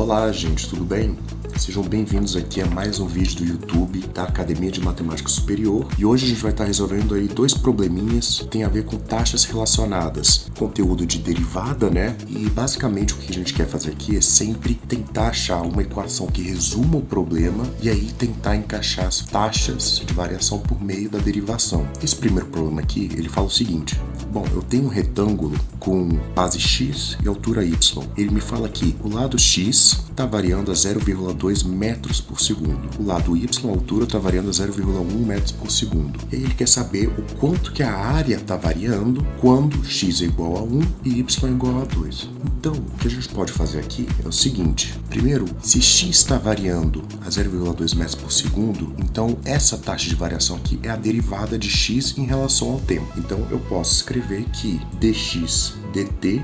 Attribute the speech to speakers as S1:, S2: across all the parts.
S1: Olá, gente, tudo bem? Sejam bem-vindos aqui a mais um vídeo do YouTube da Academia de Matemática Superior e hoje a gente vai estar resolvendo aí dois probleminhas que tem a ver com taxas relacionadas, conteúdo de derivada, né? E basicamente o que a gente quer fazer aqui é sempre tentar achar uma equação que resuma o problema e aí tentar encaixar as taxas de variação por meio da derivação. Esse primeiro problema aqui, ele fala o seguinte: bom, eu tenho um retângulo com base x e altura y. Ele me fala que o lado x está variando a 0,2 metros por segundo. O lado y, a altura, está variando a 0,1 metros por segundo. E aí ele quer saber o quanto que a área está variando quando x é igual a 1 e y é igual a 2. Então, o que a gente pode fazer aqui é o seguinte. Primeiro, se x está variando a 0,2 metros por segundo, então essa taxa de variação aqui é a derivada de x em relação ao tempo. Então, eu posso escrever que dx dt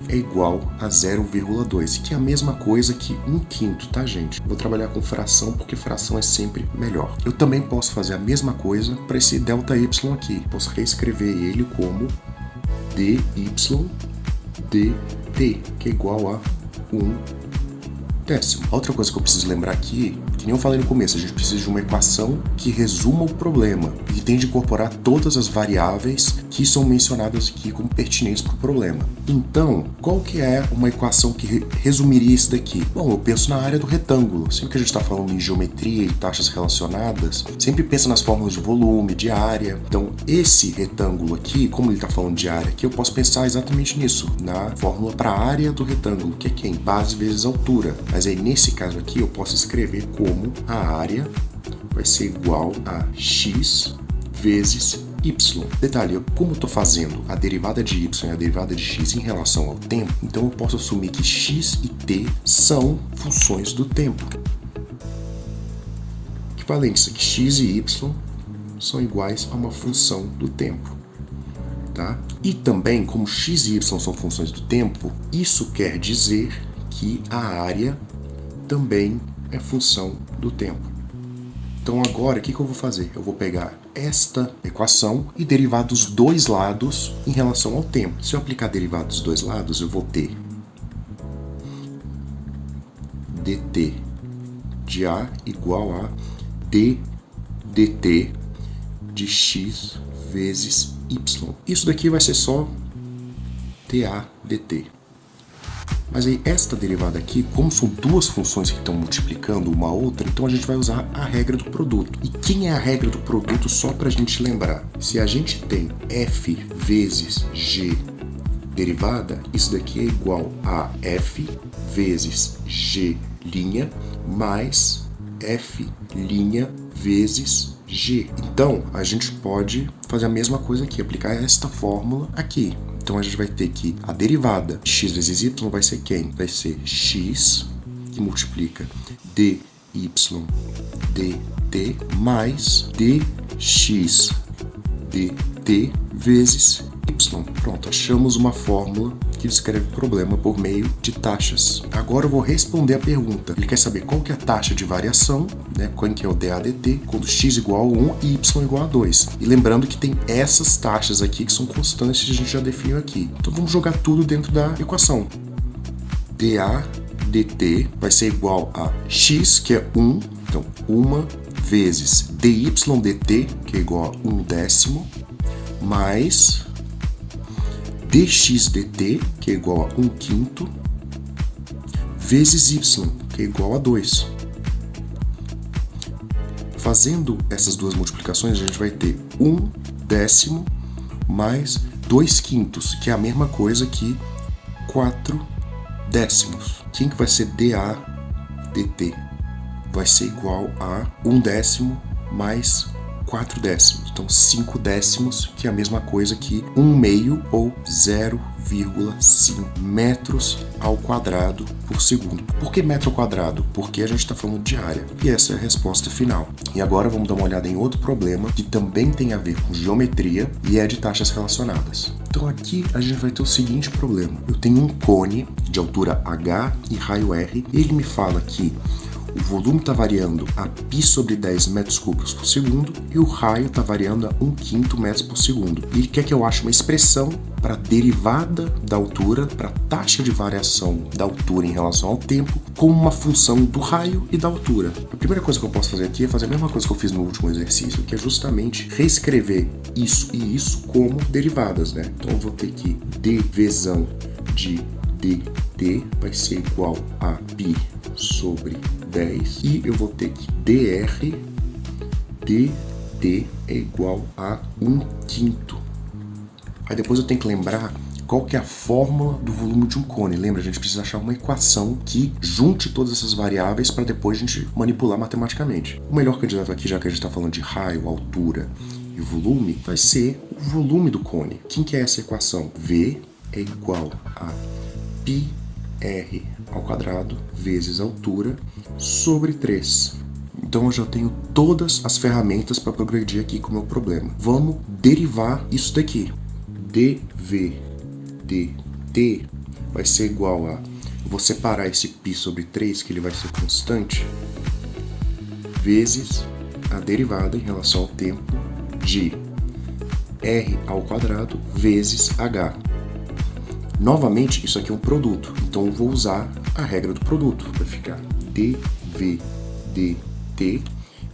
S1: é igual a 0,2, que é a mesma coisa que 1/5, tá, gente? Vou trabalhar com fração porque fração é sempre melhor. Eu também posso fazer a mesma coisa para esse ΔY aqui. Posso reescrever ele como dy dt, que é igual a 1/10. Outra coisa que eu preciso lembrar aqui, que nem eu falei no começo, a gente precisa de uma equação que resuma o problema e tem de incorporar todas as variáveis que são mencionadas aqui como pertinentes para o problema. Então, qual que é uma equação que resumiria isso daqui? Bom, eu penso na área do retângulo. Sempre que a gente está falando em geometria e taxas relacionadas, sempre pensa nas fórmulas de volume, de área. Então, esse retângulo aqui, como ele está falando de área aqui, eu posso pensar exatamente nisso, na fórmula para a área do retângulo, que é quem? Base vezes altura. Mas aí, nesse caso aqui, eu posso escrever como a área vai ser igual a x vezes y. Detalhe, como eu estou fazendo a derivada de y e a derivada de x em relação ao tempo, então eu posso assumir que x e t são funções do tempo. Equivalente a que x e y são iguais a uma função do tempo. Tá? E também, como x e y são funções do tempo, isso quer dizer que a área também é função do tempo. Então agora, o que eu vou fazer? Eu vou pegar esta equação e derivar dos dois lados em relação ao tempo. Se eu aplicar a derivada dos dois lados, eu vou ter dt de a igual a d dt de x vezes y. Isso daqui vai ser só dA dt. Mas aí, esta derivada aqui, como são duas funções que estão multiplicando uma a outra, então a gente vai usar a regra do produto. E quem é a regra do produto, só para a gente lembrar? Se a gente tem f vezes g derivada, isso daqui é igual a f vezes g' mais f' vezes g. Então, a gente pode fazer a mesma coisa aqui, aplicar esta fórmula aqui. Então, a gente vai ter que a derivada de x vezes y vai ser quem? Vai ser x, que multiplica dy dt, mais dx dt vezes y. Pronto, achamos uma fórmula que descreve o problema por meio de taxas. Agora eu vou responder a pergunta. Ele quer saber qual que é a taxa de variação, né? Qual que é o dA dt, quando x igual a 1 e y igual a 2. E lembrando que tem essas taxas aqui que são constantes que a gente já definiu aqui. Então vamos jogar tudo dentro da equação. dA dt vai ser igual a x, que é 1, então 1 vezes dy dt, que é igual a 1/10, mais dx dt, que é igual a 1/5, vezes y, que é igual a 2. Fazendo essas duas multiplicações, a gente vai ter 1/10 mais 2/5, que é a mesma coisa que 4/10. Quem que vai ser dA dt? Vai ser igual a 1/10 mais 4/10. Então, 5/10, que é a mesma coisa que 1/2 ou 0,5 metros ao quadrado por segundo. Por que metro ao quadrado? Porque a gente está falando de área. E essa é a resposta final. E agora vamos dar uma olhada em outro problema que também tem a ver com geometria e é de taxas relacionadas. Então aqui a gente vai ter o seguinte problema. Eu tenho um cone de altura h e raio r e ele me fala que o volume está variando a π sobre 10 metros cúbicos por segundo e o raio está variando a 1/5 metros por segundo. E ele quer que eu ache uma expressão para a derivada da altura, para a taxa de variação da altura em relação ao tempo, como uma função do raio e da altura. A primeira coisa que eu posso fazer aqui é fazer a mesma coisa que eu fiz no último exercício, que é justamente reescrever isso e isso como derivadas, né? Então eu vou ter que dv de dt vai ser igual a π sobre 10 e eu vou ter que dr dt é igual a 1/5. Aí depois eu tenho que lembrar qual que é a fórmula do volume de um cone. Lembra, a gente precisa achar uma equação que junte todas essas variáveis para depois a gente manipular matematicamente. O melhor candidato aqui, já que a gente está falando de raio, altura e volume, vai ser o volume do cone. Quem que é essa equação? V é igual a πr ao quadrado vezes a altura sobre 3. Então eu já tenho todas as ferramentas para progredir aqui com o meu problema. Vamos derivar isso daqui. dv dt vai ser igual a... Vou separar esse π sobre 3, que ele vai ser constante, vezes a derivada em relação ao tempo de r ao quadrado vezes h. Novamente, isso aqui é um produto, então eu vou usar a regra do produto. Vai ficar dv dt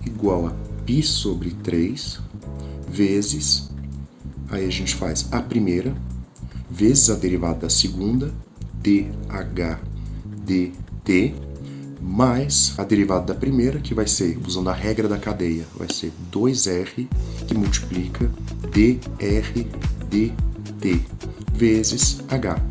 S1: igual a π sobre 3 vezes, aí a gente faz a primeira, vezes a derivada da segunda, dh dt, mais a derivada da primeira, que vai ser, usando a regra da cadeia, vai ser 2r, que multiplica dr dt, vezes h.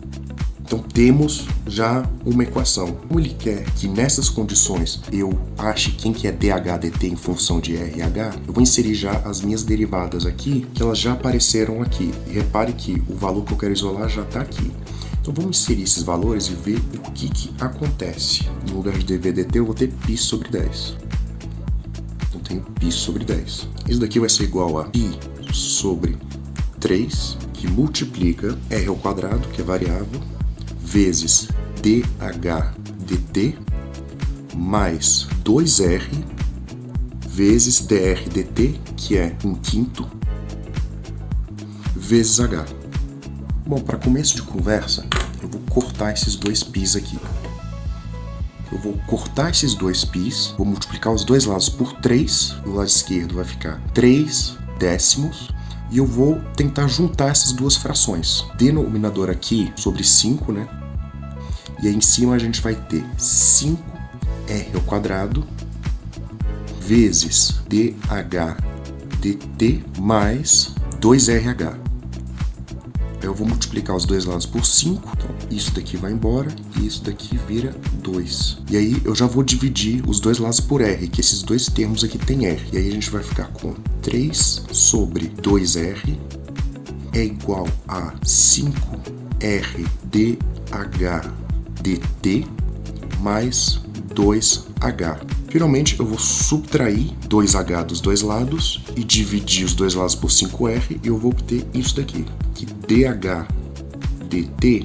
S1: Então temos já uma equação. Como ele quer que nessas condições eu ache quem que é dh dt em função de r e h, eu vou inserir já as minhas derivadas aqui, que elas já apareceram aqui. E repare que o valor que eu quero isolar já está aqui. Então vamos inserir esses valores e ver o que acontece. No lugar de dv dt eu vou ter π sobre 10. Então tenho π sobre 10. Isso daqui vai ser igual a π sobre 3, que multiplica r ao quadrado, que é variável, vezes dh dt, mais 2r, vezes dr dt, que é 1/5, vezes h. Bom, para começo de conversa, eu vou cortar esses dois π's aqui. Eu vou cortar esses dois π's, vou multiplicar os dois lados por 3, do lado esquerdo vai ficar 3 décimos, e eu vou tentar juntar essas duas frações. Denominador aqui sobre 5, né? E aí em cima a gente vai ter 5r ao quadrado vezes dh dt mais 2rh. Eu vou multiplicar os dois lados por 5, então isso daqui vai embora e isso daqui vira 2. E aí eu já vou dividir os dois lados por r, que esses dois termos aqui tem r. E aí a gente vai ficar com 3 sobre 2r é igual a 5r dh dt mais 2h. Finalmente eu vou subtrair 2h dos dois lados e dividir os dois lados por 5r e eu vou obter isso daqui, que dh dt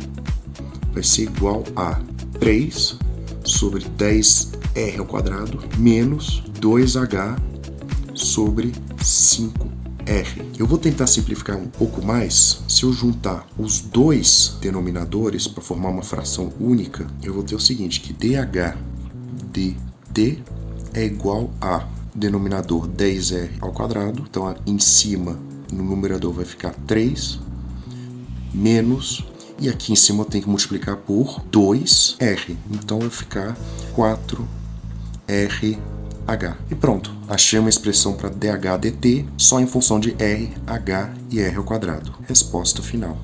S1: vai ser igual a 3 sobre 10r ao quadrado menos 2h sobre 5r. Eu vou tentar simplificar um pouco mais. Se eu juntar os dois denominadores para formar uma fração única, eu vou ter o seguinte, que dh dt é igual a denominador 10r ao quadrado, então em cima no numerador vai ficar 3 menos, e aqui em cima eu tenho que multiplicar por 2r, então vai ficar 4rh. E pronto, achei uma expressão para dh dt só em função de r, h e r ao quadrado. Resposta final.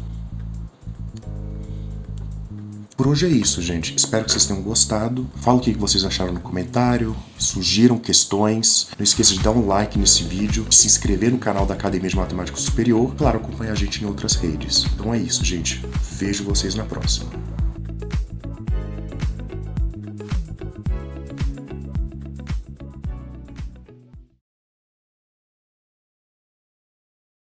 S1: Por hoje é isso, gente. Espero que vocês tenham gostado. Fala o que vocês acharam no comentário, sugiram questões. Não esqueça de dar um like nesse vídeo, de se inscrever no canal da Academia de Matemática Superior, claro, acompanhar a gente em outras redes. Então é isso, gente. Vejo vocês na próxima.